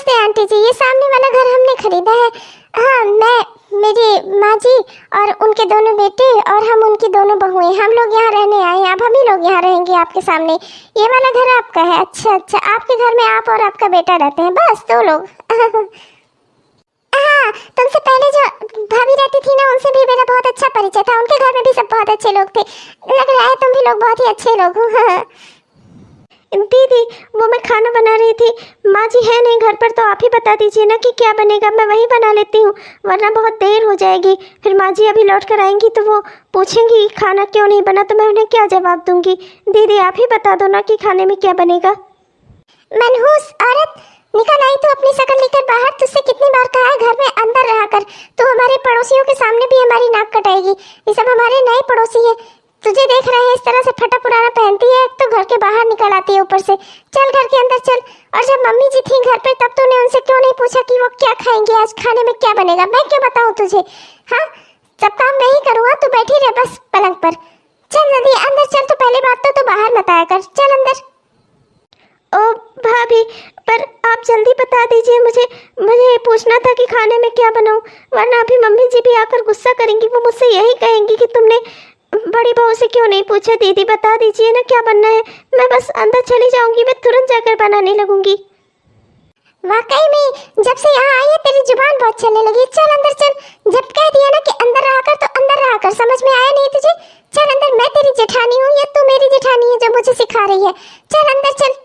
नमस्ते आंटी जी, ये सामने वाला घर हमने खरीदा है। हाँ, मैं, मेरी माँ जी और उनके दोनों बेटे और हम उनकी दोनों बहुएं, हम लोग यहाँ रहने आए हैं। अब हम ही लोग यहाँ रहेंगे आपके सामने। ये वाला घर आपका है? अच्छा अच्छा, आपके घर में आप और आपका बेटा रहते हैं, बस 2 लोग? हाँ, तुमसे पहले जो भाभी रहती थी ना, उनसे भी मेरा बहुत अच्छा परिचय था। उनके घर में भी सब बहुत अच्छे लोग थे। लग रहा है तुम भी लोग बहुत ही अच्छे लोग हो। हाँ। दीदी, वो मैं खाना बना रही थी। माँ जी है नहीं घर पर, तो आप ही बता दीजिए ना कि क्या बनेगा, मैं वही बना लेती हूँ, वरना बहुत देर हो जाएगी। फिर माँ जी अभी लौट कर आएंगी तो वो पूछेंगी खाना क्यों नहीं बना, तो मैं उन्हें क्या जवाब दूंगी। दीदी आप ही बता दो ना कि खाने में क्या बनेगा। मनहूस औरत, निकल आई तो अपनी शक्ल लेकर बाहर। तुझसे कितनी बार कहा है घर में अंदर रहा कर। तू हमारे पड़ोसियों के सामने भी हमारी नाक कटाएगी। ये सब हमारे नए पड़ोसी है, तुझे देख रहे हैं इस तरह से फटा पुराना पहनती है, तो घर के बाहर निकल आती है ऊपर से। चल घर के अंदर चल। और जब मम्मी जी थी घर पे, तब तूने उनसे क्यों नहीं पूछा कि वो क्या खाएंगे, आज खाने में क्या बनेगा? मैं क्या बताऊं तुझे? हाँ, सब काम मैं ही करूँगा, तू बैठी रह बस पलंग पर। चल जल्दी अंदर चल। तो पहली बात तो बाहर मत आया कर, चल अंदर। ओ भाभी, पर आप जल्दी बता दीजिए मुझे ये पूछना था कि खाने में क्या बनाऊं, वरना अभी मम्मी जी भी आकर गुस्सा करेंगी। वो मुझसे यही कहेंगी कि तुमने बड़ी बहू से क्यों नहीं पूछा। दीदी बता दीजिए ना क्या बनना है, मैं बस अंदर चली जाऊंगी, मैं तुरंत जाकर बनाने लगूंगी। वाकई में जब से यहाँ आई है तेरी जुबान बहुत चलने लगी। चल अंदर चल। जब कह दिया ना कि अंदर रहा कर, तो अंदर रहा कर। समझ में आया नहीं तुझे? चल अंदर। मैं तेरी जेठानी हूँ या तू मेरी जेठानी है जो मुझे सिखा रही है? चल अंदर चल।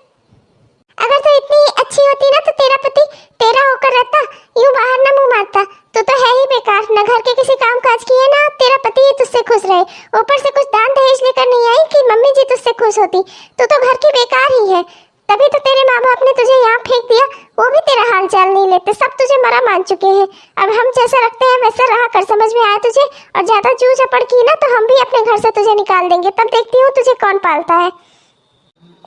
अगर तू इतनी अच्छी होती ना, तो तेरा पति तेरा होकर रहता, यूं बाहर ना मुंह मारता। तू तो है ही बेकार, न घर के किसी काम काज की है, ना तेरा पति ही तुझसे खुश रहे। ऊपर से कुछ दान दहेज लेकर नहीं आई कि मम्मी जी तुझसे खुश होती। तू तो घर की बेकार ही है। तभी तो तेरे माँ बाप ने तुझे यहाँ फेंक दिया, वो भी तेरा हाल चाल नहीं लेते, सब तुझे मरा मान चुके हैं। अब हम जैसा रखते हैं वैसा रहा कर, समझ में आया तुझे? और ज्यादा चू चपड़ की ना, तो हम भी अपने घर से तुझे निकाल देंगे, तब देखती हूँ तुझे कौन पालता है।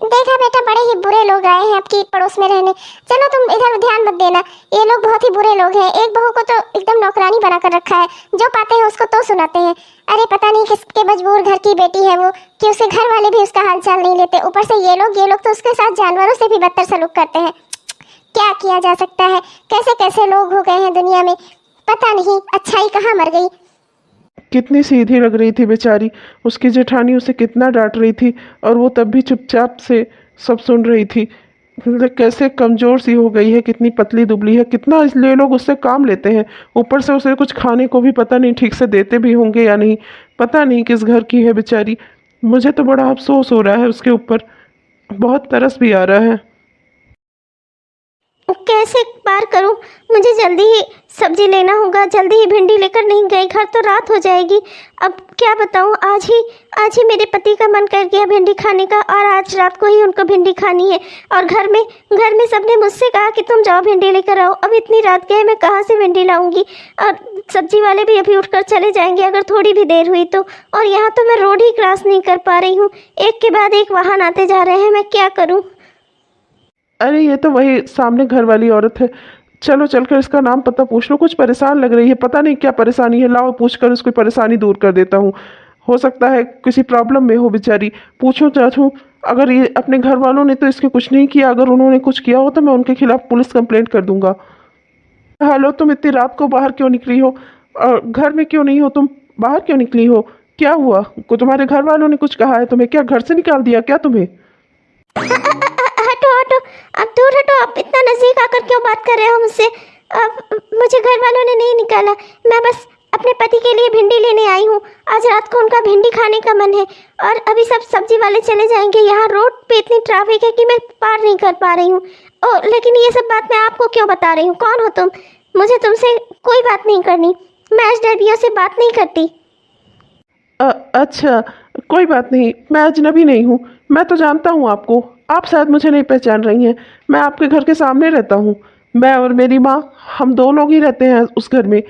देखा बेटा, बड़े ही बुरे लोग आए हैं आपकी पड़ोस में रहने। चलो तुम इधर ध्यान मत देना, ये लोग बहुत ही बुरे लोग हैं। एक बहू को तो एकदम नौकरानी बना कर रखा है, जो पाते हैं उसको तो सुनाते हैं। अरे पता नहीं किसके मजबूर घर की बेटी है वो, कि उसके घर वाले भी उसका हालचाल नहीं लेते। ऊपर से ये लोग तो उसके साथ जानवरों से भी बदतर सलूक करते हैं। क्या किया जा सकता है? कैसे कैसे लोग हो गए हैं दुनिया में, पता नहीं अच्छाई कहाँ मर गई। कितनी सीधी लग रही थी बेचारी, उसकी जेठानी उसे कितना डांट रही थी और वो तब भी चुपचाप से सब सुन रही थी। मतलब कैसे कमज़ोर सी हो गई है, कितनी पतली दुबली है, कितना इसलिए लोग उससे काम लेते हैं। ऊपर से उसे कुछ खाने को भी पता नहीं ठीक से देते भी होंगे या नहीं, पता नहीं किस घर की है बेचारी। मुझे तो बड़ा अफसोस हो रहा है उसके ऊपर, बहुत तरस भी आ रहा है। कैसे पार करूं? मुझे जल्दी ही सब्जी लेना होगा, जल्दी ही भिंडी लेकर नहीं गई घर तो रात हो जाएगी। अब क्या बताऊं, आज ही मेरे पति का मन कर गया भिंडी खाने का, और आज रात को ही उनको भिंडी खानी है। और घर में सबने मुझसे कहा कि तुम जाओ भिंडी लेकर आओ। अब इतनी रात गए, मैं कहाँ से भिंडी लाऊंगी? और सब्जी वाले भी अभी उठकर चले जाएंगे अगर थोड़ी भी देर हुई तो। और यहाँ तो मैं रोड ही क्रॉस नहीं कर पा रही हूँ, एक के बाद एक वाहन आते जा रहे हैं, मैं क्या करूँ? अरे ये तो वही सामने घर वाली औरत है, चलो चलकर इसका नाम पता पूछ लो। कुछ परेशान लग रही है, पता नहीं क्या परेशानी है, लाओ पूछकर उसकी परेशानी दूर कर देता हूँ। हो सकता है किसी प्रॉब्लम में हो बेचारी, पूछूं चाचूं। अगर ये अपने घर वालों ने तो इसके कुछ नहीं किया, अगर उन्होंने कुछ किया हो तो मैं उनके खिलाफ पुलिस कंप्लेंट कर दूंगा। हेलो, तुम इतनी रात को बाहर क्यों निकली हो? और घर में क्यों नहीं हो तुम? बाहर क्यों निकली हो? क्या हुआ? को तुम्हारे घर वालों ने कुछ कहा है तुम्हें? क्या घर से निकाल दिया क्या तुम्हें? हटो हटो, अब दूर हटो। आप इतना नजदीक आकर क्यों बात कर रहे हो मुझसे? अब मुझे घर वालों ने नहीं निकाला, मैं बस अपने पति के लिए भिंडी लेने आई हूँ। आज रात को उनका भिंडी खाने का मन है, और अभी सब सब्जी वाले चले जाएंगे। यहाँ रोड पे इतनी ट्रैफिक है कि मैं पार नहीं कर पा रही हूँ। ओ लेकिन ये सब बात मैं आपको क्यों बता रही हूँ? कौन हो तुम? मुझे तुमसे कोई बात नहीं करनी, मैं अजनबियों से बात नहीं करती। अच्छा, कोई बात नहीं, मैं अजनबी नहीं हूँ, मैं तो जानता हूँ आपको। आप शायद मुझे नहीं पहचान रही हैं, मैं आपके घर के सामने रहता हूँ। मैं और मेरी माँ, हम 2 लोग ही रहते हैं उस घर में।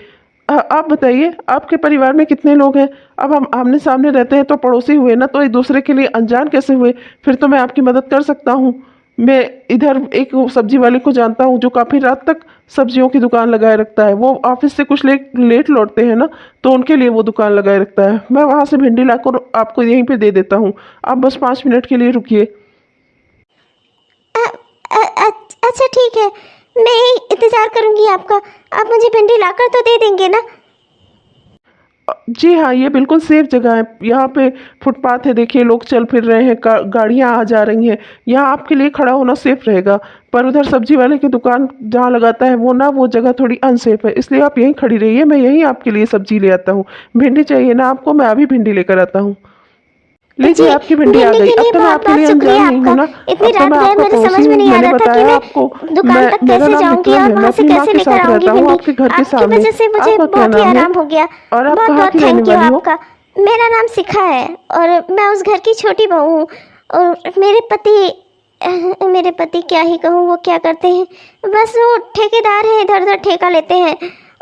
आप बताइए, आपके परिवार में कितने लोग हैं? अब हम आमने सामने रहते हैं तो पड़ोसी हुए ना, तो एक दूसरे के लिए अनजान कैसे हुए? फिर तो मैं आपकी मदद कर सकता हूँ। मैं इधर एक सब्जी वाले को जानता हूँ जो काफ़ी रात तक सब्जियों की दुकान लगाए रखता है। वो ऑफिस से कुछ लेट लौटते हैं ना, तो उनके लिए वो दुकान लगाए रखता है। मैं वहाँ से भिंडी लाकर आपको यहीं पे दे देता हूँ, आप बस 5 मिनट के लिए रुकिए। अच्छा ठीक है, मैं इंतज़ार करूँगी आपका। आप मुझे भिंडी लाकर तो दे देंगे ना? जी हाँ, ये बिल्कुल सेफ जगह है। यहाँ पे फुटपाथ है, देखिए लोग चल फिर रहे हैं, गाड़ियाँ आ जा रही हैं। यहाँ आपके लिए खड़ा होना सेफ रहेगा। पर उधर सब्जी वाले की दुकान जहाँ लगाता है वो जगह थोड़ी अनसेफ है, इसलिए आप यहीं खड़ी रहिए, मैं यहीं आपके लिए सब्जी ले आता हूँ। भिंडी चाहिए ना आपको? मैं अभी भिंडी लेकर आता हूँ। लीजिए, आपकी भिंडी आ गई। अब तो मैं आपके लिए अनजान नहीं हूँ ना, इतनी अब तो रात मैं गए, आपका मुझे पड़ोसी समझ में हूँ। नहीं आ मैंने रहा था कि बताया मैं आपको, दुकान तक मेरा कैसे नाम जाऊंगी विक्रम और है। मैं वहाँ से अपनी माँ कैसे के लेकर साथ आऊंगी रहता हूँ, भिंडी। आपके घर के आपकी सामने। वजह से मुझे आपका क्या बहुत ही नाम है? आराम हो गया। और आप बहुत कहाँ बहुत की रहने थैंक यू वाली हो? आपका। मेरा नाम शिखा है और मैं उस घर की छोटी बहू हूँ। और मेरे पति क्या ही कहूँ, वो क्या करते हैं, बस वो ठेकेदार हैं, इधर उधर ठेका लेते हैं।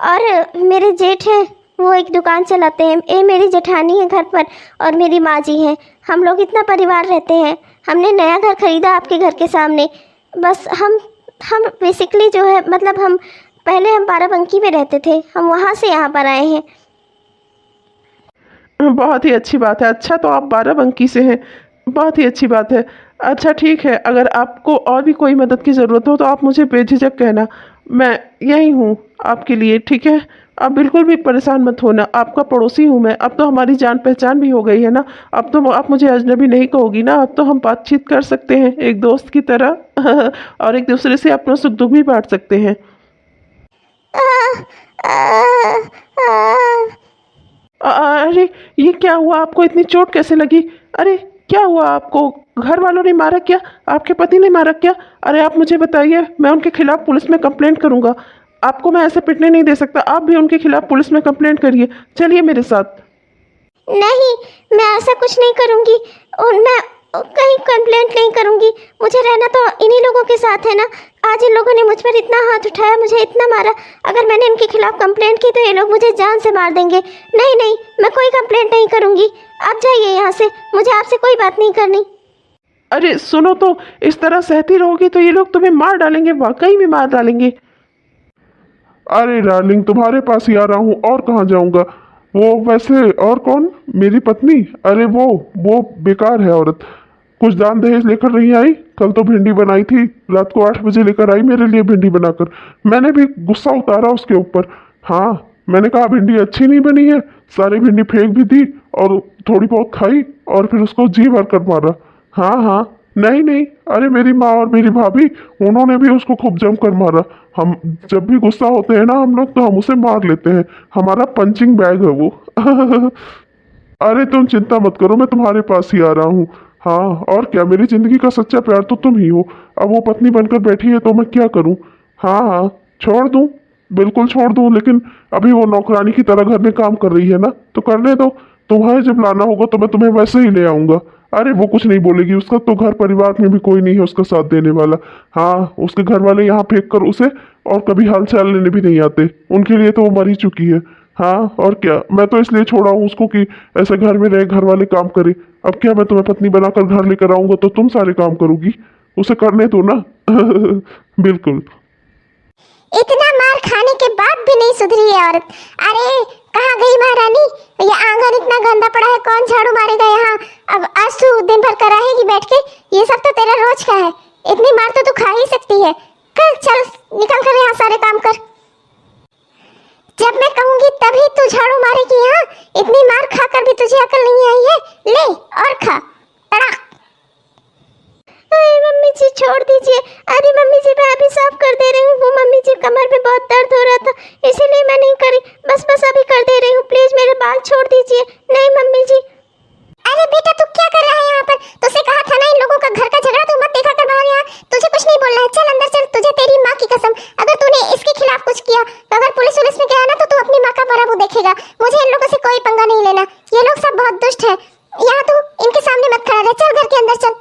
और मेरे जेठ हैं, वो एक दुकान चलाते हैं। ये मेरी जेठानी है घर पर और मेरी माँ जी हैं। हम लोग इतना परिवार रहते हैं। हमने नया घर खरीदा आपके घर के सामने। बस हम बेसिकली जो है, मतलब पहले हम बाराबंकी में रहते थे, हम वहाँ से यहाँ पर आए हैं। बहुत ही अच्छी बात है। अच्छा, तो आप बाराबंकी से हैं, बहुत ही अच्छी बात है। अच्छा ठीक है, अगर आपको और भी कोई मदद की ज़रूरत हो तो आप मुझे बेझिझक कहना, मैं यहीं हूँ आपके लिए, ठीक है? आप बिल्कुल भी परेशान मत होना, आपका पड़ोसी हूँ मैं। अब तो हमारी जान पहचान भी हो गई है ना, अब तो आप मुझे अजनबी नहीं कहोगी ना, अब तो हम बातचीत कर सकते हैं एक दोस्त की तरह और एक दूसरे से अपना सुख दुख भी बांट सकते हैं। अरे ये क्या हुआ? आपको इतनी चोट कैसे लगी? अरे क्या हुआ आपको? घर वालों ने मारा क्या? आपके पति ने मारा क्या? अरे आप मुझे बताइए, मैं उनके खिलाफ पुलिस में कंप्लेंट करूंगा। आपको मैं ऐसे पिटने नहीं दे सकता, आप भी उनके खिलाफ पुलिस में कंप्लेंट करिए। चलिए मेरे साथ। नहीं, मैं ऐसा कुछ नहीं करूँगी और मैं कहीं कंप्लेंट नहीं करूँगी। मुझे रहना तो इन्हीं लोगों के साथ है ना। आज इन लोगों ने मुझ पर इतना हाथ उठाया, मुझे इतना मारा। अगर मैंने इनके खिलाफ कंप्लेंट की तो ये लोग मुझे जान से मार देंगे। नहीं नहीं, मैं कोई कंप्लेंट नहीं करूँगी। आप जाइए यहाँ से, मुझे आपसे कोई बात नहीं करनी। अरे सुनो तो, इस तरह सहती रहोगी तो ये लोग तुम्हें मार डालेंगे, वाकई में मार डालेंगे। अरे डार्लिंग, तुम्हारे पास ही आ रहा हूँ, और कहाँ जाऊँगा। वो वैसे और कौन? मेरी पत्नी? अरे वो बेकार है औरत। कुछ दान दहेज लेकर नहीं आई। कल तो भिंडी बनाई थी, रात को 8 बजे लेकर आई मेरे लिए भिंडी बनाकर। मैंने भी गुस्सा उतारा उसके ऊपर। हाँ, मैंने कहा भिंडी अच्छी नहीं बनी है, सारी भिंडी फेंक भी दी और थोड़ी बहुत खाई और फिर उसको जी भर कर मारा। हाँ हाँ, नहीं नहीं, अरे मेरी माँ और मेरी भाभी, उन्होंने भी उसको खूब जम कर मारा। हम जब भी गुस्सा होते हैं ना हम लोग, तो हम उसे मार लेते हैं। हमारा पंचिंग बैग है वो। अरे तुम चिंता मत करो, मैं तुम्हारे पास ही आ रहा हूँ। हाँ, और क्या, मेरी जिंदगी का सच्चा प्यार तो तुम ही हो। अब वो पत्नी बनकर बैठी है तो मैं क्या करूँ। हाँ हाँ, छोड़ दूँ, बिल्कुल छोड़ दूँ, लेकिन अभी वो नौकरानी की तरह घर में काम कर रही है ना, तो करने दो। तुम्हें जब लाना होगा तो मैं तुम्हें वैसे ही ले आऊँगा। अरे वो कुछ नहीं बोलेगी, उसका तो घर परिवार में भी कोई नहीं है उसका साथ देने वाला। हाँ, उसके घर वाले यहाँ फेंक कर उसे और कभी हाल चाल लेने भी नहीं आते, उनके लिए तो वो मर ही चुकी है। हाँ, और क्या, मैं तो इसलिए छोड़ा हूँ उसको कि ऐसे घर में रहे, घर वाले काम करे। अब क्या, मैं तुम्हें पत्नी बनाकर घर लेकर आऊँगा तो तुम सारे काम करोगी, उसे करने दो ना। बिल्कुल। इतना मार खाने के बाद भी नहीं सुधरी है औरत। अरे कहाँ गई महारानी? ये आंगन इतना गंदा पड़ा है, कौन झाड़ू मारेगा यहाँ? अब आज तू दिन भर कराएगी बैठ के, ये सब तो तेरा रोज का है। इतनी मार तो तू खा ही सकती है। चल निकल कर यहाँ सारे काम कर। जब मैं कहूंगी तभी तू झाड़ू मारेगी यहाँ। इतनी मार खाकर भी तुझे अकल नहीं आई है? ले और खा, तड़ाक। अरे मम्मी जी छोड़ दीजिए। अरे मम्मी जी, मैं अभी साफ कर दे रही हूँ। वो मम्मी जी, कमर में बहुत दर्द हो रहा था, इसीलिए मैं नहीं करी। बस अभी कर दे रही हूँ। प्लीज मेरे बाल छोड़ दीजिए। नहीं मम्मी जी। अरे बेटा, तू क्या कर रहा है यहाँ पर? तुझसे कहा था ना इन लोगों का घर का झगड़ा तू मत देखा कर बाहर। यहाँ तुझे कुछ नहीं बोलना है। चल अंदर चल, तुझे तेरी माँ की कसम, अगर तूने इसके खिलाफ कुछ किया तो अगर पुलिस में गया ना तो तू अपनी माँ का बड़ा मुंह देखेगा। मुझे इन लोगों से कोई पंगा नहीं लेना, ये लोग सब बहुत दुष्ट है। यहाँ तू इनके सामने मत खड़ा रह, चल घर के अंदर चल।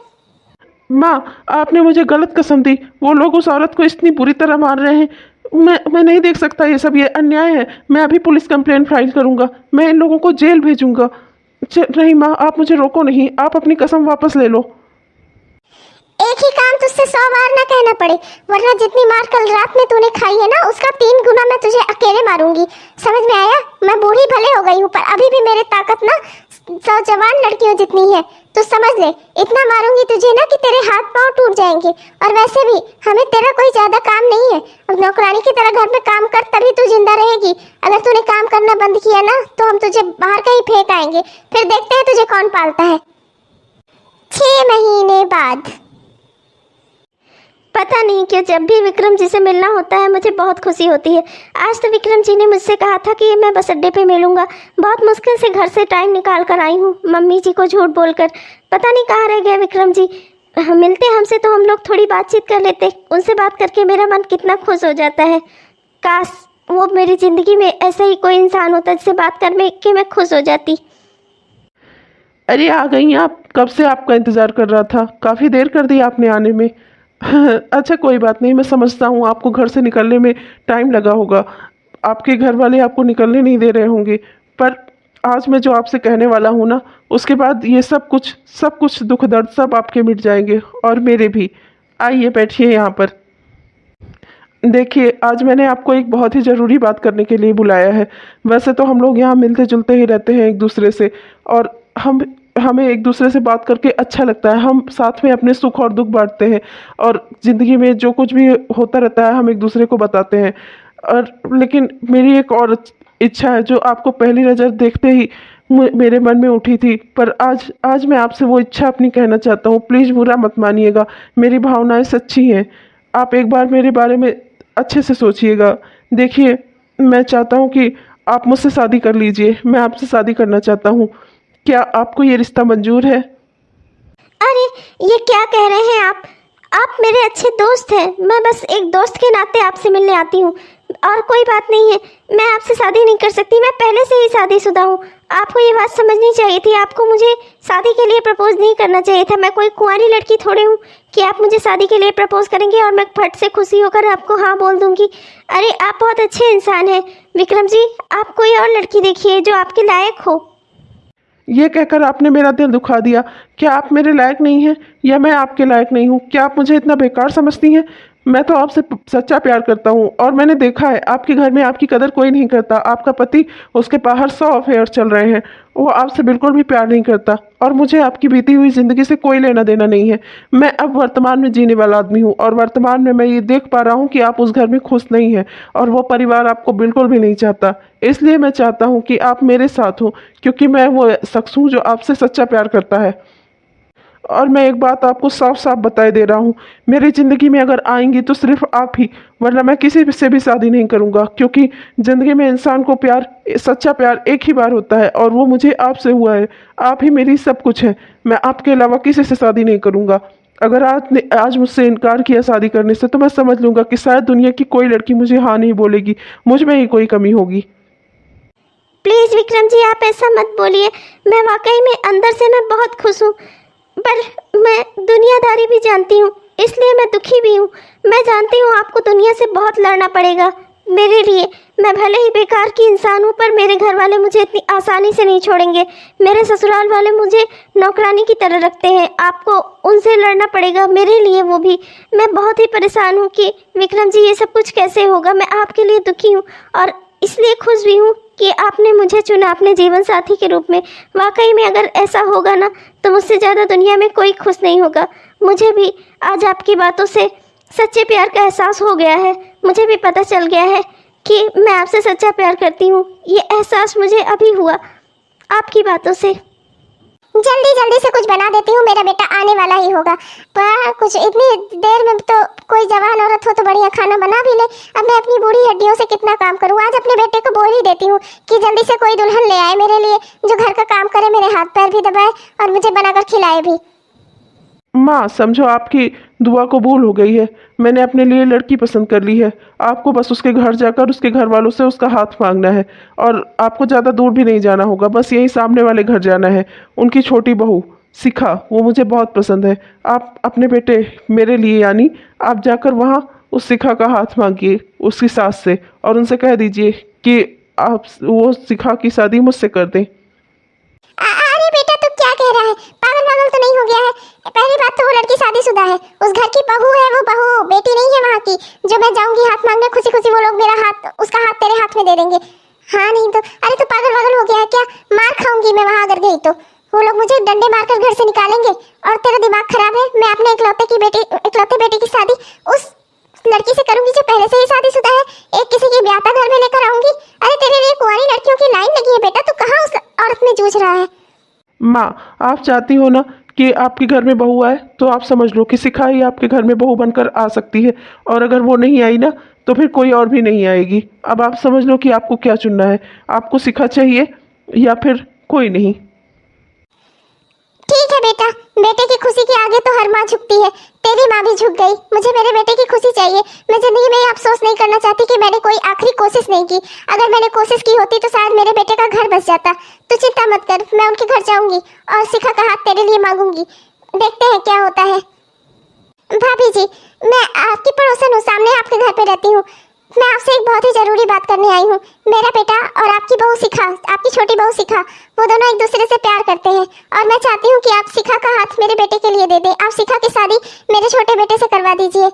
माँ, आपने मुझे गलत कसम दी। वो लोग उस औरत को इतनी बुरी तरह मार रहे हैं, मैं नहीं देख सकता ये सब, ये अन्याय है। मैं अभी पुलिस कंप्लेंट फाइल करूंगा, मैं इन लोगों को जेल भेजूंगा। नहीं माँ, आप मुझे रोको नहीं, आप अपनी कसम वापस ले लो। एक ही काम तुझसे 100 बार ना कहना पड़े, वरना जितनी मार कल रात में तूने खाई है ना, उसका 3 गुना मैं तुझे अकेले मारूंगी। समझ में आया? मैं बूढ़ी भले हो गई हूँ पर अभी भी मेरी ताकत ना 100 जवान लड़कियों जितनी है। तो समझ ले, इतना मारूंगी तुझे ना कि तेरे हाथ पांव टूट जाएंगे। और वैसे भी हमें तेरा कोई ज्यादा काम नहीं है। अब नौकरानी की तरह घर में काम कर, तभी तू जिंदा रहेगी। अगर तूने काम करना बंद किया ना तो हम तुझे बाहर कहीं फेंक आएंगे, फिर देखते हैं तुझे कौन पालता है। 6 महीने बाद। पता नहीं क्यों जब भी विक्रम जी से मिलना होता है मुझे बहुत खुशी होती है। आज तो विक्रम जी ने मुझसे कहा था कि मैं बस अड्डे पे मिलूंगा। बहुत मुश्किल से घर से टाइम निकाल कर आई हूँ, मम्मी जी को झूठ बोलकर। पता नहीं कहाँ रह गए विक्रम जी। मिलते हमसे तो हम लोग थोड़ी बातचीत कर लेते। उनसे बात करके मेरा मन कितना खुश हो जाता है। काश वो मेरी ज़िंदगी में ऐसा ही कोई इंसान होता जिससे बात करने के मैं खुश हो जाती। अरे आ गई आप, कब से आपका इंतज़ार कर रहा था, काफ़ी देर कर दी आपने आने में। अच्छा कोई बात नहीं, मैं समझता हूँ आपको घर से निकलने में टाइम लगा होगा, आपके घर वाले आपको निकलने नहीं दे रहे होंगे। पर आज मैं जो आपसे कहने वाला हूँ ना, उसके बाद ये सब कुछ दुख दर्द सब आपके मिट जाएंगे और मेरे भी। आइए बैठिए यहाँ पर। देखिए आज मैंने आपको एक बहुत ही ज़रूरी बात करने के लिए बुलाया है। वैसे तो हम लोग यहाँ मिलते जुलते ही रहते हैं एक दूसरे से, और हमें एक दूसरे से बात करके अच्छा लगता है। हम साथ में अपने सुख और दुख बांटते हैं, और ज़िंदगी में जो कुछ भी होता रहता है हम एक दूसरे को बताते हैं। और लेकिन मेरी एक और इच्छा है जो आपको पहली नज़र देखते ही मेरे मन में उठी थी, पर आज मैं आपसे वो इच्छा अपनी कहना चाहता हूँ। प्लीज़ बुरा मत मानिएगा, मेरी भावनाएं सच्ची हैं। आप एक बार मेरे बारे में अच्छे से सोचिएगा। देखिए मैं चाहता हूँ कि आप मुझसे शादी कर लीजिए, मैं आपसे शादी करना चाहता हूँ। क्या आपको ये रिश्ता मंजूर है? अरे ये क्या कह रहे हैं आप मेरे अच्छे दोस्त हैं। मैं बस एक दोस्त के नाते आपसे मिलने आती हूँ, और कोई बात नहीं है। मैं आपसे शादी नहीं कर सकती, मैं पहले से ही शादीशुदा हूँ। आपको ये बात समझनी चाहिए थी, आपको मुझे शादी के लिए प्रपोज नहीं करना चाहिए था। मैं कोई कुंवारी लड़की थोड़ी हूँ कि आप मुझे शादी के लिए प्रपोज करेंगे और मैं फट से खुशी होकर आपको हाँ बोल दूँगी। अरे आप बहुत अच्छे इंसान हैं विक्रम जी, आप कोई और लड़की देखिए जो आपके लायक हो। ये कहकर आपने मेरा दिल दुखा दिया। क्या आप मेरे लायक नहीं हैं, या मैं आपके लायक नहीं हूँ? क्या आप मुझे इतना बेकार समझती हैं? मैं तो आपसे सच्चा प्यार करता हूँ, और मैंने देखा है आपके घर में आपकी कदर कोई नहीं करता। आपका पति, उसके बाहर 100 अफेयर चल रहे हैं, वो आपसे बिल्कुल भी प्यार नहीं करता, और मुझे आपकी बीती हुई ज़िंदगी से कोई लेना देना नहीं है। मैं अब वर्तमान में जीने वाला आदमी हूँ, और वर्तमान में मैं ये देख पा रहा हूँ कि आप उस घर में खुश नहीं हैं, और वो परिवार आपको बिल्कुल भी नहीं चाहता। इसलिए मैं चाहता हूँ कि आप मेरे साथ हो, क्योंकि मैं वो शख्स हूँ जो आपसे सच्चा प्यार करता है। और मैं एक बात आपको साफ साफ बताए दे रहा हूँ, मेरी ज़िंदगी में अगर आएंगी तो सिर्फ आप ही, वरना मैं किसी से भी शादी नहीं करूँगा। क्योंकि ज़िंदगी में इंसान को प्यार, सच्चा प्यार एक ही बार होता है, और वो मुझे आपसे हुआ है। आप ही मेरी सब कुछ है, मैं आपके अलावा किसी से शादी नहीं करूँगा। अगर आज मुझसे इनकार किया शादी करने से, तो मैं समझ लूँगा कि शायद दुनिया की कोई लड़की मुझे हाँ नहीं बोलेगी, मुझ में ही कोई कमी होगी। प्लीज़ विक्रम जी आप ऐसा मत बोलिए। मैं वाकई में अंदर से मैं बहुत खुश हूँ, पर मैं दुनियादारी भी जानती हूँ, इसलिए मैं दुखी भी हूँ। मैं जानती हूँ आपको दुनिया से बहुत लड़ना पड़ेगा मेरे लिए। मैं भले ही बेकार की इंसान हूँ, पर मेरे घर वाले मुझे इतनी आसानी से नहीं छोड़ेंगे। मेरे ससुराल वाले मुझे नौकरानी की तरह रखते हैं। आपको उनसे लड़ना पड़ेगा मेरे लिए, वो भी। मैं बहुत ही परेशान हूँ कि विक्रम जी ये सब कुछ कैसे होगा। मैं आपके लिए दुखी हूँ, और इसलिए खुश भी हूँ कि आपने मुझे चुना अपने जीवन साथी के रूप में। वाकई में अगर ऐसा होगा ना, तो मुझसे ज़्यादा दुनिया में कोई खुश नहीं होगा। मुझे भी आज आपकी बातों से सच्चे प्यार का एहसास हो गया है। मुझे भी पता चल गया है कि मैं आपसे सच्चा प्यार करती हूँ। ये एहसास मुझे अभी हुआ आपकी बातों से। जल्दी जल्दी से कुछ बना देती हूँ, मेरा बेटा आने वाला ही होगा। पर कुछ इतनी देर में तो कोई जवान औरत हो तो बढ़िया खाना बना भी ले। अब मैं अपनी बूढ़ी हड्डियों से कितना काम करूँ। आज अपने बेटे को बोल ही देती हूँ कि जल्दी से कोई दुल्हन ले आए मेरे लिए, जो घर का काम करे, मेरे हाथ पैर भी दबाए और मुझे बनाकर खिलाए भी। माँ समझो आपकी दुआ कबूल हो गई है। मैंने अपने लिए लड़की पसंद कर ली है। आपको बस उसके घर जाकर उसके घर वालों से उसका हाथ मांगना है, और आपको ज़्यादा दूर भी नहीं जाना होगा, बस यहीं सामने वाले घर जाना है। उनकी छोटी बहू शिखा, वो मुझे बहुत पसंद है। आप अपने बेटे मेरे लिए, यानी आप जाकर वहाँ उस शिखा का हाथ मांगिए उसकी सास से, और उनसे कह दीजिए कि आप वो शिखा की शादी मुझसे कर दें। अरे बेटा तू क्या कह रहा है? पागल वागल तो नहीं हो गया है? पहली बात तो वो लड़की शादीशुदा है, उस घर की बहू है, वो बहू बेटी नहीं है वहाँ की। जो मैं जाऊंगी हाथ मांगने, खुशी खुशी वो लोग मेरा हाथ, उसका हाथ तेरे हाथ में दे देंगे। हाँ नहीं तो, अरे तू पागल वागल हो गया है क्या? मार खाऊंगी मैं वहाँ अगर गई तो। वो लोग मुझे डंडे मारकर घर से निकालेंगे। और तेरा दिमाग खराब है? मैं अपने इकलौते बेटे की शादी उस लड़की से करूंगी जो पहले से ही शादी माँ, आप चाहती हो ना कि आपके घर में बहू आए, तो आप समझ लो कि शिखा ही आपके घर में बहू बनकर आ सकती है। और अगर वो नहीं आई ना, तो फिर कोई और भी नहीं आएगी। अब आप समझ लो कि आपको क्या चुनना है, आपको शिखा चाहिए या फिर कोई नहीं। ठीक है बेटा, बेटे की खुशी के आगे तो हर माँ झुकती है, तेरी माँ भी झुक गई। मुझे मेरे बेटे की खुशी चाहिए। मैं जिंदगी में ये अफसोस नहीं करना चाहती कि मैंने कोई आखिरी कोशिश नहीं की। अगर मैंने कोशिश की होती तो शायद मेरे बेटे का घर बस जाता। तू चिंता मत कर, मैं उनके घर जाऊंगी और शिखा का हाथ तेरे लिए मांगूंगी। देखते हैं क्या होता है। भाभी जी, मैं आपकी पड़ोसन हूँ, सामने आपके घर पे रहती हूँ। मैं आपसे एक बहुत ही जरूरी बात करने आई हूँ। मेरा बेटा और आपकी बहू शिखा, आपकी छोटी बहू शिखा, वो दोनों एक दूसरे से प्यार करते हैं और मैं चाहती हूँ कि आप शिखा का हाथ मेरे बेटे के लिए दे दें। आप शिखा की शादी मेरे छोटे बेटे से करवा दीजिए।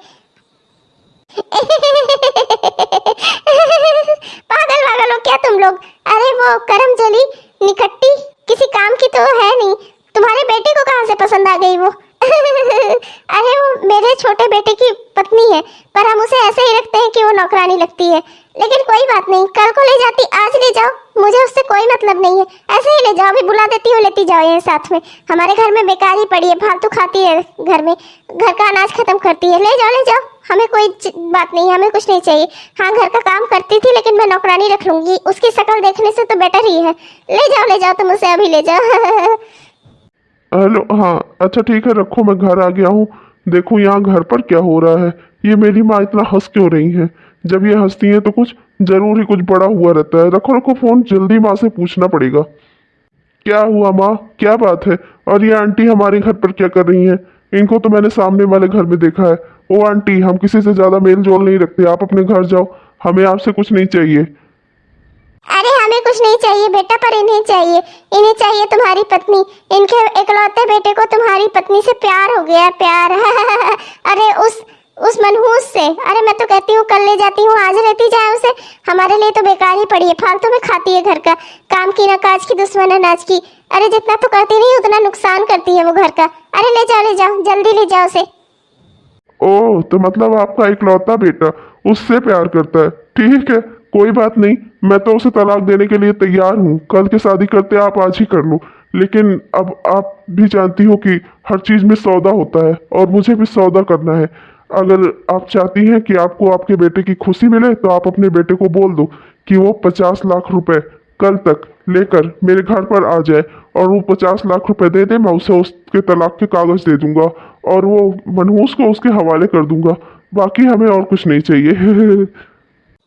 पागल पागल हो क्या तुम लोग? अरे वो करमजली निकट्टी किसी काम की तो है नहीं। तुम्हारे बेटे को कहाँ से पसंद आ गई वो? अरे वो मेरे छोटे बेटे की पत्नी है, पर हम उसे ऐसे ही रखते हैं कि वो नौकरानी लगती है। लेकिन कोई बात नहीं, कल को ले जाती, आज ले जाओ, मुझे उससे कोई मतलब नहीं है। ऐसे ही ले जाओ, अभी बुला देती हूँ, लेती जाओ ये साथ में। हमारे घर में बेकार ही पड़ी है, फालतू खाती है, घर में घर का अनाज खत्म करती है। ले जाओ ले जाओ, हमें कोई बात नहीं है, हमें कुछ नहीं चाहिए। हाँ, घर का काम करती थी, लेकिन मैं नौकरानी रख लूंगी, उसकी शक्ल देखने से तो बेटर ही है। ले जाओ तुम उसे, अभी ले जाओ। हेलो, हाँ अच्छा ठीक है, रखो, मैं घर आ गया हूँ। देखो यहाँ घर पर क्या हो रहा है। ये मेरी माँ इतना हंस क्यों रही है? जब ये हंसती है तो कुछ जरूर ही कुछ बड़ा हुआ रहता है। रखो रखो फोन, जल्दी माँ से पूछना पड़ेगा। क्या हुआ माँ, क्या बात है? और ये आंटी हमारे घर पर क्या कर रही हैं? इनको तो मैंने सामने वाले घर में देखा है। ओ आंटी, हम किसी से ज्यादा मेल जोल नहीं रखते, आप अपने घर जाओ, हमें आपसे कुछ नहीं चाहिए। अरे हमें कुछ नहीं चाहिए बेटा, पर इन्हें चाहिए। इन्हें चाहिए तुम्हारी पत्नी। इनके इकलौते बेटे को तुम्हारी पत्नी से प्यार हो गया, प्यार। अरे उस मनहूस से, अरे मैं तो कहती हूँ कल ले जाती हूँ, आज रहती जाए उसे। हमारे लिए तो बेकार ही पड़ी है, फालतू में खाती है घर का काम की, ना काज की, दुश्मन है नाच की। अरे जितना तो करती नहीं उतना नुकसान करती है वो घर का। अरे ले जाओ, जल्दी ले जाओ उसे। ओह, तो मतलब आपका इकलौता बेटा उससे प्यार करता है। ठीक है, कोई बात नहीं, मैं तो उसे तलाक देने के लिए तैयार हूँ। कल की शादी करते आप आज ही कर लो। लेकिन अब आप भी जानती हो कि हर चीज़ में सौदा होता है और मुझे भी सौदा करना है। अगर आप चाहती हैं कि आपको आपके बेटे की खुशी मिले तो आप अपने बेटे को बोल दो कि वो 50 लाख रुपए कल तक लेकर मेरे घर पर आ जाए और वो 50 लाख रुपए दे दे। मैं उसे उसके तलाक के कागज दे दूंगा और वो मनहूस को उसके हवाले कर दूंगा। बाकी हमें और कुछ नहीं चाहिए।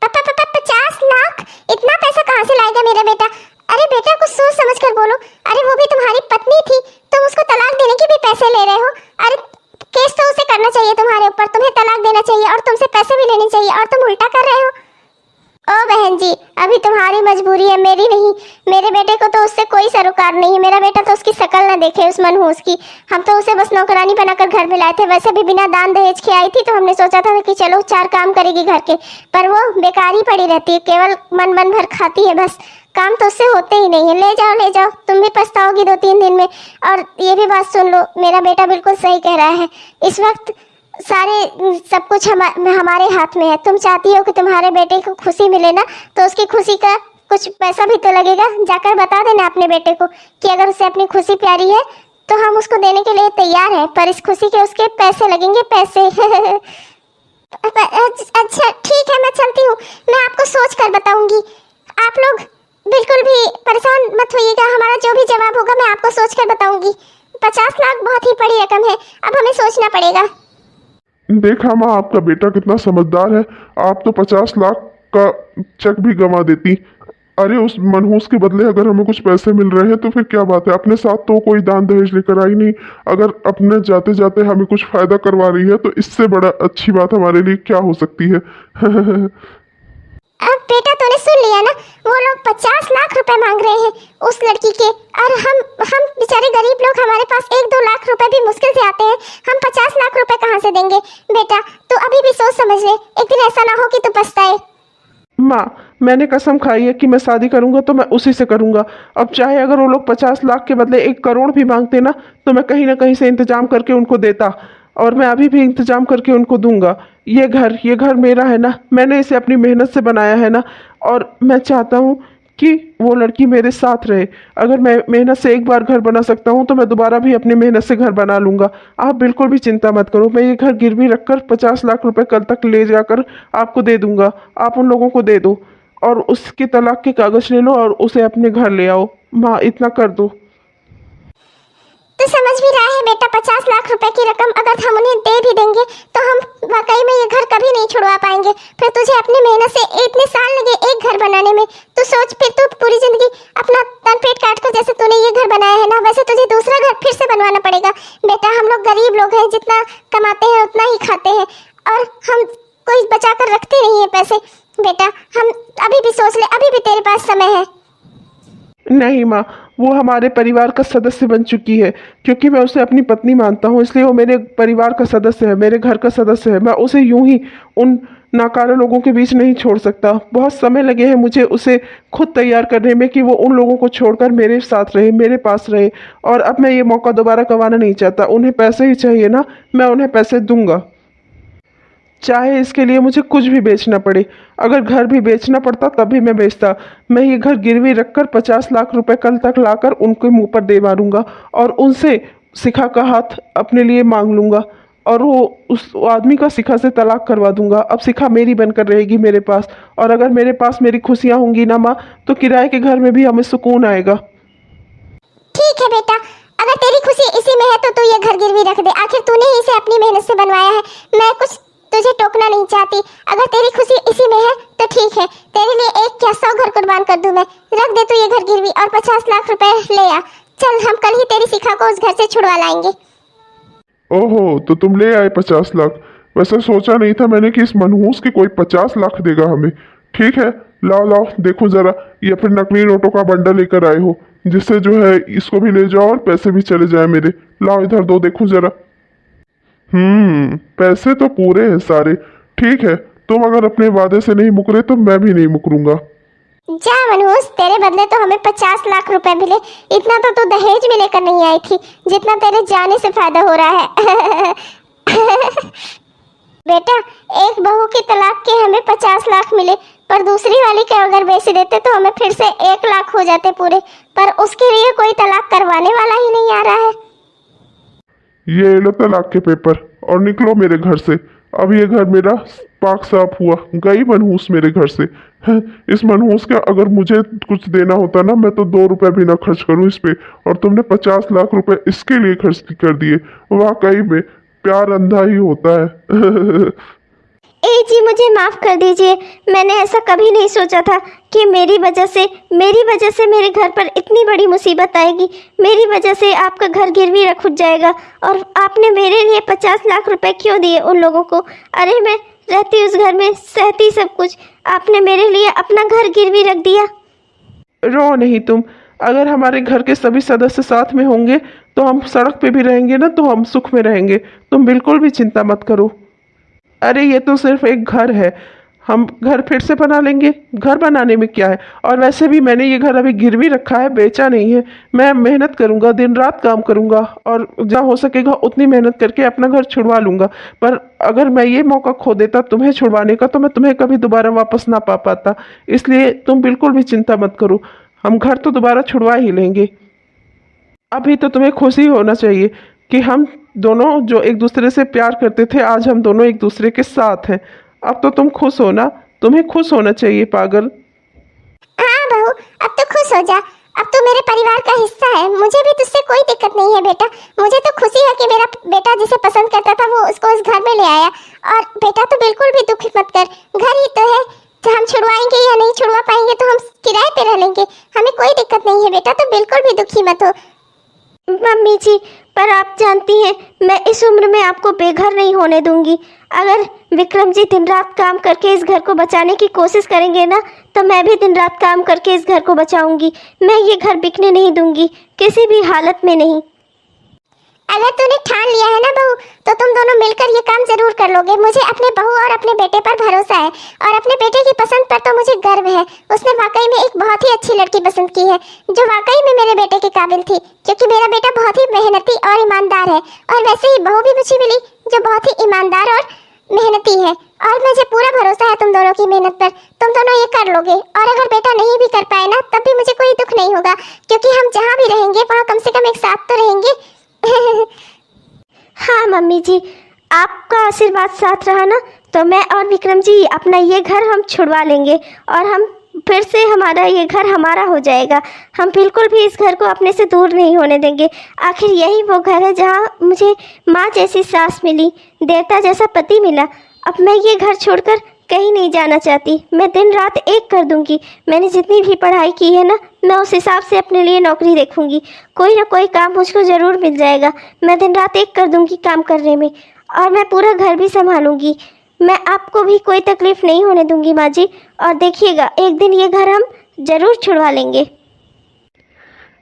50 लाख? इतना पैसा कहाँ से लाएगा मेरा बेटा? अरे बेटा कुछ सोच समझ कर बोलो। अरे वो भी तुम्हारी पत्नी थी, तुम उसको तलाक देने के भी पैसे ले रहे हो। अरे केस तो उसे करना चाहिए तुम्हारे ऊपर, तुम्हें तलाक देना चाहिए और तुमसे पैसे भी लेने चाहिए, और तुम उल्टा कर रहे हो। ओ बहन जी, अभी तुम्हारी मजबूरी है, मेरी नहीं। मेरे बेटे को तो उससे कोई सरोकार नहीं है। मेरा बेटा तो उसकी शक्ल ना देखे उस मनहूस की। हम तो उसे बस नौकरानी बनाकर घर में लाए थे। वैसे भी बिना दान दहेज के आई थी, तो हमने सोचा था कि चलो 4 काम करेगी घर के, पर वो बेकार ही पड़ी रहती है, केवल मन भर खाती है, बस काम तो उससे होते ही नहीं है। ले जाओ, तुम भी पछताओगी 2-3 दिन में। और ये भी बात सुन लो, मेरा बेटा बिल्कुल सही कह रहा है। इस वक्त सब कुछ हमारे हाथ में है। तुम चाहती हो कि तुम्हारे बेटे को खुशी मिले ना, तो उसकी खुशी का कुछ पैसा भी तो लगेगा। जाकर बता देना अपने बेटे को कि अगर उसे अपनी खुशी प्यारी है तो हम उसको देने के लिए तैयार हैं, पर इस खुशी के उसके पैसे लगेंगे, पैसे। अच्छा ठीक है, मैं चलती हूँ, मैं आपको सोच कर बताऊंगी। आप लोग बिल्कुल भी परेशान मत होइएगा, हमारा जो भी जवाब होगा मैं आपको सोच कर बताऊंगी। 50 लाख बहुत ही बड़ी रकम है, अब हमें सोचना पड़ेगा। देखा माँ, आपका बेटा कितना समझदार है। आप तो 50 लाख का चेक भी गंवा देती। अरे उस मनहूस के बदले अगर हमें कुछ पैसे मिल रहे हैं तो फिर क्या बात है। अपने साथ तो कोई दान दहेज लेकर आई नहीं, अगर अपने जाते जाते हमें कुछ फायदा करवा रही है तो इससे बड़ा अच्छी बात हमारे लिए क्या हो सकती है। अब बेटा तूने सुन लिया ना, वो लोग 50 लाख रुपए मांग रहे हैं उस लड़की के, और हम बेचारे गरीब लोग, हमारे पास 1-2 लाख रुपए भी मुश्किल से आते हैं। हम 50 लाख रुपए कहाँ से देंगे? बेटा तू अभी भी सोच समझ ले, एक दिन ऐसा ना हो कि तू पछताए। माँ, मैंने कसम खाई है कि मैं शादी करूंगा तो मैं उसी से करूंगा। अब चाहे अगर वो लोग 50 लाख के बदले 1 करोड़ भी मांगते ना, तो मैं कहीं ना कहीं से इंतजाम करके उनको देता, और मैं अभी भी इंतजाम करके उनको दूंगा। ये घर मेरा है ना, मैंने इसे अपनी मेहनत से बनाया है ना, और मैं चाहता हूँ कि वो लड़की मेरे साथ रहे। अगर मैं मेहनत से एक बार घर बना सकता हूँ तो मैं दोबारा भी अपनी मेहनत से घर बना लूँगा। आप बिल्कुल भी चिंता मत करो, मैं ये घर गिरवी रखकर 50 लाख रुपए कल तक ले जाकर आपको दे दूँगा। आप उन लोगों को दे दो और उसके तलाक के कागज ले लो और उसे अपने घर ले आओ। माँ, इतना कर दो। तो समझ भी रहा है बेटा, 50 लाख रुपए की रकम अगर हम उन्हें दे भी देंगे तो हम वाकई में ये घर कभी नहीं छुड़वा पाएंगे। फिर तुझे अपनी मेहनत से इतने साल लगे एक घर बनाने में, तो सोच फिर तू पूरी जिंदगी अपना तन पेट काट कर जैसे तूने ये घर बनाया है ना, वैसे तुझे दूसरा घर फिर से बनवाना पड़ेगा। बेटा, हम लोग गरीब लोग हैं, जितना कमाते हैं उतना ही खाते हैं और हम कोई बचा कर रखते नहीं है पैसे। बेटा, हम अभी भी सोच ले, अभी भी तेरे पास समय है। नहीं माँ, वो हमारे परिवार का सदस्य बन चुकी है। क्योंकि मैं उसे अपनी पत्नी मानता हूँ इसलिए वो मेरे परिवार का सदस्य है, मेरे घर का सदस्य है। मैं उसे यूं ही उन नाकारा लोगों के बीच नहीं छोड़ सकता। बहुत समय लगे हैं मुझे उसे खुद तैयार करने में कि वो उन लोगों को छोड़कर मेरे साथ रहे, मेरे पास रहे। और अब मैं ये मौका दोबारा गंवाना नहीं चाहता। उन्हें पैसे ही चाहिए ना, मैं उन्हें पैसे दूंगा, चाहे इसके लिए मुझे कुछ भी बेचना पड़े। अगर घर भी बेचना पड़ता तब भी मैं बेचता। मैं ये घर गिरवी रखकर 50 लाख रुपए कल तक लाकर उनके मुंह पर दे मारूंगा और उनसे शिखा का हाथ अपने लिए मांग लूंगा और वो उस आदमी का शिखा से तलाक करवा दूंगा। अब शिखा मेरी बनकर रहेगी मेरे पास, और अगर मेरे पास मेरी खुशियाँ होंगी ना माँ, तो किराए के घर में भी हमें सुकून आएगा। ठीक है बेटा, अगर तेरी खुशी इसी में है तो तू ये घर गिरवी रख दे। आखिर तूने ही इसे अपनी मेहनत से बनवाया है। मैं कुछ तुझे टोकना नहीं चाहती। अगर तेरी खुशी इसी में है तो ठीक है, तेरे लिए एक क्या 100 घर कुर्बान कर दूं मैं। रख दे तू ये घर गिरवी और 50 लाख रुपए ले आ। चल, हम कल ही तेरी शिखा को उस घर से छुड़वा लाएंगे। ओहो, तो तुम ले आए 50 लाख। वैसे सोचा नहीं था मैंने कि इस मनहूस के कोई 50 लाख देगा हमें। ठीक है, लाओ लाओ, देखो जरा, ये फिर नकली नोटों का बंडल लेकर आए हो, जिससे जो है इसको भी ले जाओ और पैसे भी चले जाए मेरे। लाओ इधर दो, देखो जरा। पैसे तो पूरे हैं सारे। ठीक है, तुम अगर अपने वादे से नहीं मुकरे तो मैं भी नहीं मुकरूंगा। जा मनहूस, तेरे बदले तो हमें 50 लाख रुपए मिले। इतना तो तू दहेज में लेकर नहीं आई थी जितना तेरे जाने से फायदा हो रहा है। बेटा, एक बहू की तलाक के हमें 50 लाख मिले, पर दूसरी वाली के अगर बेच देते तो हमें फिर से 1 लाख हो जाते पूरे। पर उसके लिए कोई तलाक करवाने वाला ही नहीं आ रहा है। ये लो तलाक के पेपर और निकलो मेरे घर से। अब ये घर मेरा पाक साफ हुआ। गई मनहूस मेरे घर से। इस मनहूस का अगर मुझे कुछ देना होता ना, मैं तो 2 रुपए भी ना खर्च करूं इस पे, और तुमने 50 लाख रुपए इसके लिए खर्च कर दिए। वाकई में प्यार अंधा ही होता है। ए जी, मुझे माफ़ कर दीजिए। मैंने ऐसा कभी नहीं सोचा था कि मेरी वजह से मेरे घर पर इतनी बड़ी मुसीबत आएगी। मेरी वजह से आपका घर गिरवी रख जाएगा और आपने मेरे लिए 50 लाख रुपए क्यों दिए उन लोगों को? अरे मैं रहती उस घर में, सहती सब कुछ, आपने मेरे लिए अपना घर गिरवी रख दिया। रो नहीं तुम। अगर हमारे घर के सभी सदस्य साथ में होंगे तो हम सड़क पे भी रहेंगे ना, तो हम सुख में रहेंगे। तुम बिल्कुल भी चिंता मत करो। अरे ये तो सिर्फ एक घर है, हम घर फिर से बना लेंगे। घर बनाने में क्या है? और वैसे भी मैंने ये घर अभी गिरवी रखा है, बेचा नहीं है। मैं मेहनत करूँगा, दिन रात काम करूँगा और जहाँ हो सकेगा उतनी मेहनत करके अपना घर छुड़वा लूँगा। पर अगर मैं ये मौका खो देता तुम्हें छुड़वाने का, तो मैं तुम्हें कभी दोबारा वापस ना पा पाता। इसलिए तुम बिल्कुल भी चिंता मत करो, हम घर तो दोबारा छुड़वा ही लेंगे। अभी तो तुम्हें खुशी होना चाहिए कि हम दोनों जो एक दूसरे से प्यार करते थे, आज हम दोनों एक दूसरे के साथ हैं। अब तो तुम खुश हो ना? तुम्हें खुश होना चाहिए पागल। हाँ बहू, अब तो खुश हो जा। अब तो मेरे परिवार का हिस्सा है, मुझे भी तुझसे कोई दिक्कत नहीं है बेटा। मुझे तो खुशी है कि मेरा बेटा जिसे पसंद करता था वो उसको इस घर में ले आया। और बेटा तो बिल्कुल भी दुखी मत कर, घर ही तो है। हम छुड़वाएंगे या नहीं छुड़वा पाएंगे तो हम किराए पे रह लेंगे, हमें कोई दिक्कत नहीं है बेटा। तो बिल्कुल भी दुखी मत हो। मम्मी जी, पर आप जानती हैं मैं इस उम्र में आपको बेघर नहीं होने दूंगी। अगर विक्रम जी दिन रात काम करके इस घर को बचाने की कोशिश करेंगे ना, तो मैं भी दिन रात काम करके इस घर को बचाऊंगी। मैं ये घर बिकने नहीं दूंगी, किसी भी हालत में नहीं। अगर तूने ठान लिया है ना बहू, तो तुम दोनों मिलकर ये काम जरूर कर लोगे। मुझे अपने बहू और अपने बेटे पर भरोसा है, और अपने बेटे की पसंद पर तो मुझे गर्व है। उसने वाकई में एक बहुत ही अच्छी लड़की पसंद की है, जो वाकई में मेरे बेटे के काबिल थी, क्योंकि मेरा बेटा बहुत ही मेहनती और ईमानदार है। और वैसे ही बहू भी मुझे मिली जो बहुत ही ईमानदार और मेहनती है। और मुझे पूरा भरोसा है तुम दोनों की मेहनत पर। तुम दोनों तो ये कर लोगे, और अगर बेटा नहीं भी कर पाए ना तब भी मुझे कोई दुख नहीं होगा, क्योंकि हम जहाँ भी रहेंगे वहाँ कम से कम एक साथ तो रहेंगे। हाँ मम्मी जी, आपका आशीर्वाद साथ रहा ना तो मैं और विक्रम जी अपना ये घर हम छुड़वा लेंगे और हम फिर से हमारा ये घर हमारा हो जाएगा। हम बिल्कुल भी इस घर को अपने से दूर नहीं होने देंगे। आखिर यही वो घर है जहाँ मुझे माँ जैसी सास मिली, देवता जैसा पति मिला। अब मैं ये घर छोड़कर कहीं नहीं जाना चाहती। मैं दिन रात एक कर दूंगी। मैंने जितनी भी पढ़ाई की है ना, मैं उस हिसाब से अपने लिए नौकरी देखूंगी। कोई ना कोई काम मुझको ज़रूर मिल जाएगा। मैं दिन रात एक कर दूंगी काम करने में, और मैं पूरा घर भी संभालूंगी। मैं आपको भी कोई तकलीफ़ नहीं होने दूंगी माँ जी। और देखिएगा, एक दिन ये घर हम ज़रूर छुड़वा लेंगे।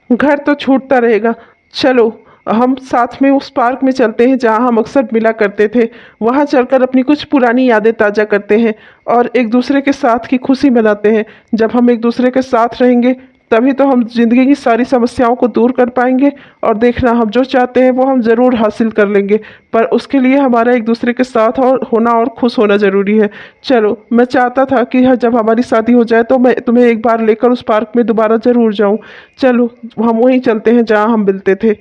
घर तो छूटता रहेगा। चलो हम साथ में उस पार्क में चलते हैं जहाँ हम अक्सर मिला करते थे। वहाँ चलकर अपनी कुछ पुरानी यादें ताज़ा करते हैं और एक दूसरे के साथ की खुशी मनाते हैं। जब हम एक दूसरे के साथ रहेंगे तभी तो हम जिंदगी की सारी समस्याओं को दूर कर पाएंगे। और देखना, हम जो चाहते हैं वो हम ज़रूर हासिल कर लेंगे, पर उसके लिए हमारा एक दूसरे के साथ और होना और खुश होना ज़रूरी है। चलो, मैं चाहता था कि जब हमारी शादी हो जाए तो मैं तुम्हें एक बार लेकर उस पार्क में दोबारा ज़रूर जाऊं। चलो हम वहीं चलते हैं जहाँ हम मिलते थे।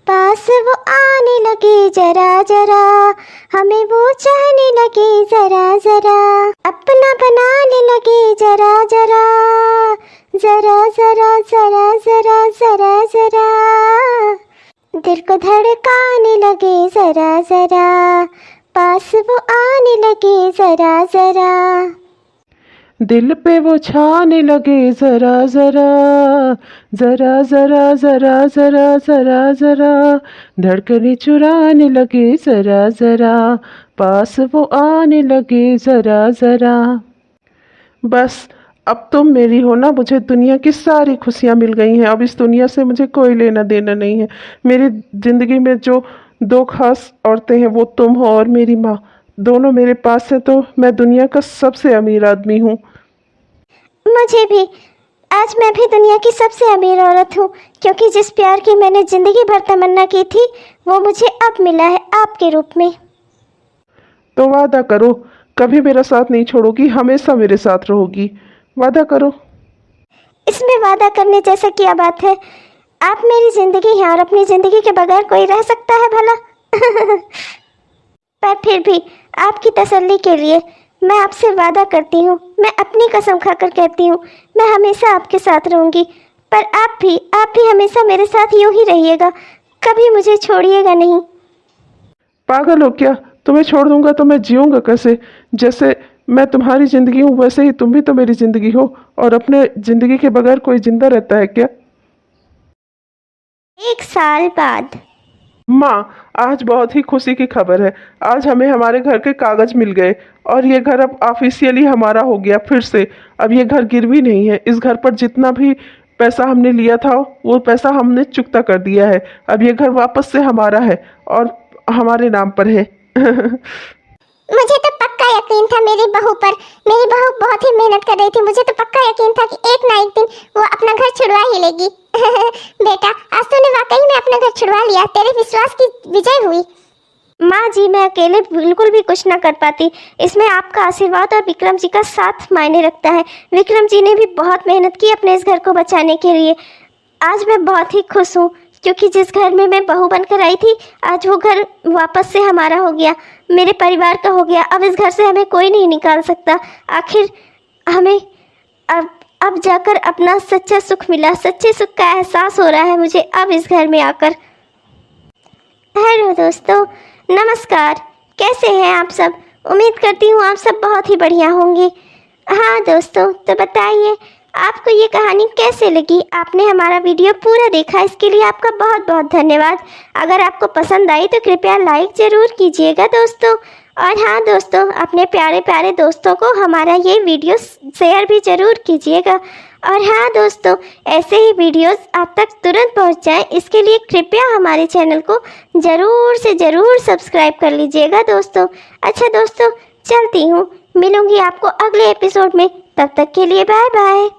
पास वो आने लगे जरा जरा, हमें वो चाहने लगे जरा जरा, अपना बनाने लगे जरा जरा, जरा जरा जरा जरा जरा जरा, दिल को धड़काने लगे जरा जरा, पास वो आने लगे जरा जरा, दिल पे वो छाने लगे जरा जरा, जरा जरा जरा जरा जरा जरा, धड़कने चुराने लगे जरा जरा, पास वो आने लगे जरा जरा। बस अब तुम मेरी हो ना, मुझे दुनिया की सारी खुशियाँ मिल गई हैं। अब इस दुनिया से मुझे कोई लेना देना नहीं है। मेरी ज़िंदगी में जो दो खास औरतें हैं वो तुम हो और मेरी माँ, दोनों मेरे पास है तो मैं दुनिया का सबसे अमीर आदमी हूँ। मुझे भी, आज मैं भी दुनिया की सबसे अमीर औरत हूँ, क्योंकि जिस प्यार की मैंने ज़िंदगी भर तमन्ना की थी वो मुझे अब मिला है आपके रूप में। तो वादा करो कभी मेरा साथ नहीं छोड़ोगी, हमेशा मेरे साथ रहोगी। वादा करो। इसमें वादा करने जैसा क्या बात है? आप मेरी ज़िंदगी हैं और अपनी ज़िंदगी के बगैर कोई रह सकता है भला? पर फिर भी आपकी तसल्ली के लिए मैं आपसे वादा करती हूँ, मैं अपनी कसम खाकर कहती हूँ, मैं हमेशा आपके साथ रहूँगी। पर आप भी हमेशा मेरे साथ यूँ ही रहिएगा, कभी मुझे छोड़िएगा नहीं। पागल हो क्या? तुम्हें छोड़ दूंगा तो मैं जीऊँगा कैसे? जैसे मैं तुम्हारी ज़िंदगी हूँ वैसे ही तुम भी तो मेरी ज़िंदगी हो, और अपने ज़िंदगी के बगैर कोई जिंदा रहता है क्या? 1 साल बाद। माँ, आज बहुत ही खुशी की खबर है। आज हमें हमारे घर के कागज मिल गए और ये घर अब ऑफिशियली हमारा हो गया फिर से। अब ये घर गिरवी नहीं है। इस घर पर जितना भी पैसा हमने लिया था वो पैसा हमने चुकता कर दिया है। अब ये घर वापस से हमारा है और हमारे नाम पर है। मुझे तो पक्का यकीन था मेरी बहू पर। मेरी बहू बहुत ही मेहनत कर रही थी। मुझे तो पक्का यकीन था कि एक ना एक दिन वो अपना घर छुड़वा ही लेगी। बेटा, आज तूने वाकई में अपना घर छुड़वा लिया। तेरे विश्वास की विजय हुई। माँ जी, मैं अकेले बिल्कुल भी कुछ ना कर पाती। इसमें आपका आशीर्वाद और विक्रम जी का साथ मायने रखता है। विक्रम जी ने भी बहुत मेहनत की अपने इस घर को बचाने के लिए। आज मैं बहुत ही खुश हूँ, क्योंकि जिस घर में मैं बहू बनकर आई थी, आज वो घर वापस से हमारा हो गया, मेरे परिवार का हो गया। अब इस घर से हमें कोई नहीं निकाल सकता। आखिर हमें अब जाकर अपना सच्चा सुख मिला, सच्चे सुख का एहसास हो रहा है मुझे अब इस घर में आकर। हेलो दोस्तों, नमस्कार। कैसे हैं आप सब? उम्मीद करती हूँ आप सब बहुत ही बढ़िया होंगे। हाँ दोस्तों, तो बताइए आपको ये कहानी कैसे लगी? आपने हमारा वीडियो पूरा देखा, इसके लिए आपका बहुत बहुत धन्यवाद। अगर आपको पसंद आई तो कृपया लाइक ज़रूर कीजिएगा दोस्तों। और हाँ दोस्तों, अपने प्यारे प्यारे दोस्तों को हमारा ये वीडियो शेयर भी ज़रूर कीजिएगा। और हाँ दोस्तों, ऐसे ही वीडियोस आप तक तुरंत पहुंच जाएं, इसके लिए कृपया हमारे चैनल को ज़रूर से ज़रूर सब्सक्राइब कर लीजिएगा दोस्तों। अच्छा दोस्तों, चलती हूँ, मिलूँगी आपको अगले एपिसोड में। तब तक के लिए बाय बाय।